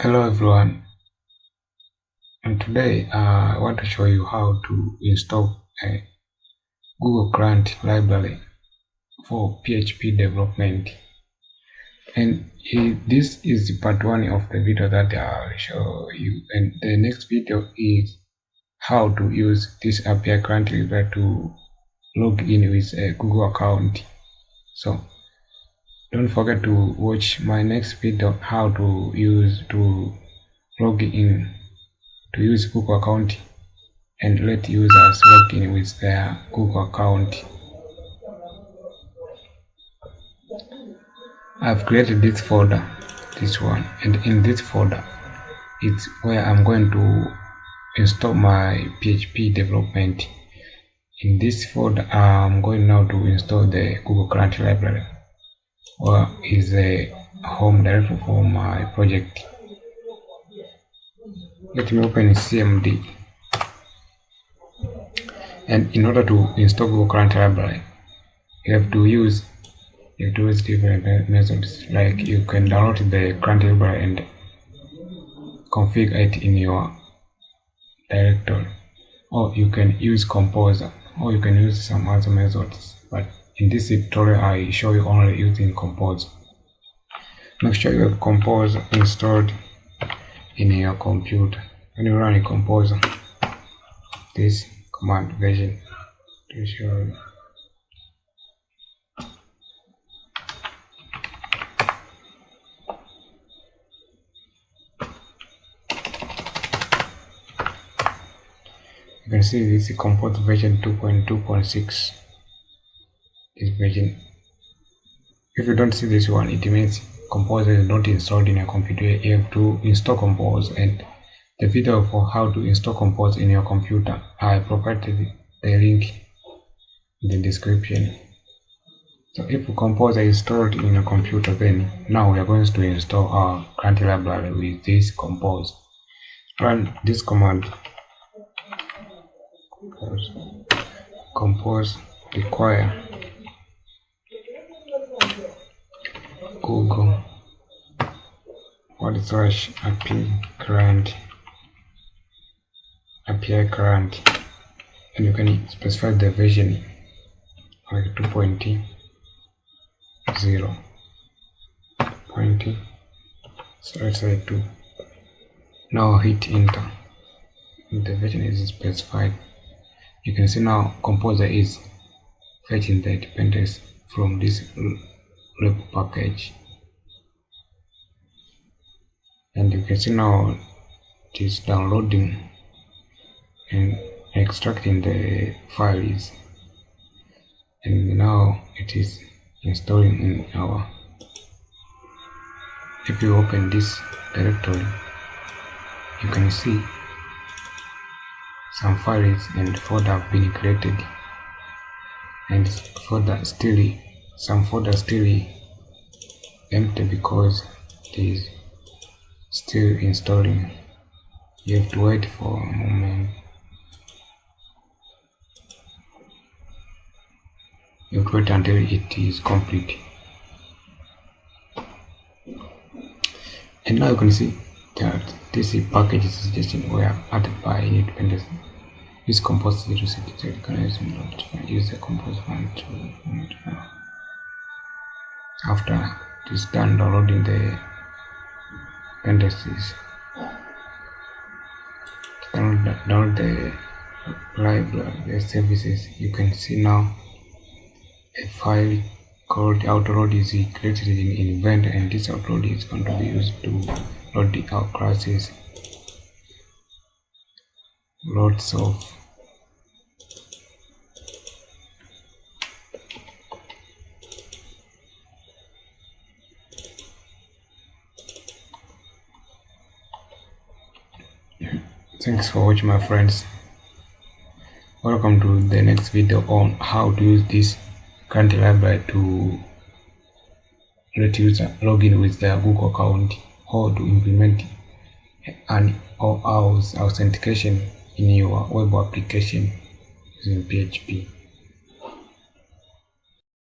Hello everyone, and today I want to show you how to install a Google Client library for PHP development. And this is part one of the video that I'll show you, and the next video is how to use this API Client library to log in with a Google account. So don't forget to watch my next video how to log in to use Google account and let users log in with their Google account. I've created this folder, this one, and in this folder it's where I'm going to install my PHP development. In this folder I'm going now to install the Google Client library, or is a home directory for my project. Let me open CMD. And in order to install Google Client library, you have to use different methods. Like you can download the Client library and configure it in your directory, or you can use Composer, or you can use some other methods. But in this tutorial, I show you only using Composer. Make sure you have Composer installed in your computer. When you run a Composer, this command version to show you. You can see this is Composer version 2.2.6. This version. If you don't see this one, it means Composer is not installed in your computer. You have to install Composer, and the video for how to install Composer in your computer, I provided the link in the description. So if Composer is installed in your computer, then now we are going to install our Client library with this Composer. Run this command: compose require Google API client, and you can specify the version like 2.0. So let's say 2. Now hit enter. The version is specified. You can see now Composer is fetching the dependencies from this repo package, and you can see now it is downloading and extracting the files, and now it is installing in our. If you open this directory, you can see some files and folder have been created, and some folder still empty because it is still installing. You have to wait for a moment. You have to wait until it is complete. And now you can see that this package suggestion were added by independent. Use Composer to set the mechanism. Use the Composer file to. After it is done downloading the dependencies, download the library, the services. You can see now a file called autoload is created in event, and this autoload is going to be used to load our classes. Lots of Thanks for watching, my friends. Welcome to the next video on how to use this Client library to let user log in with their Google account, or to implement an OAuth authentication in your web application using PHP.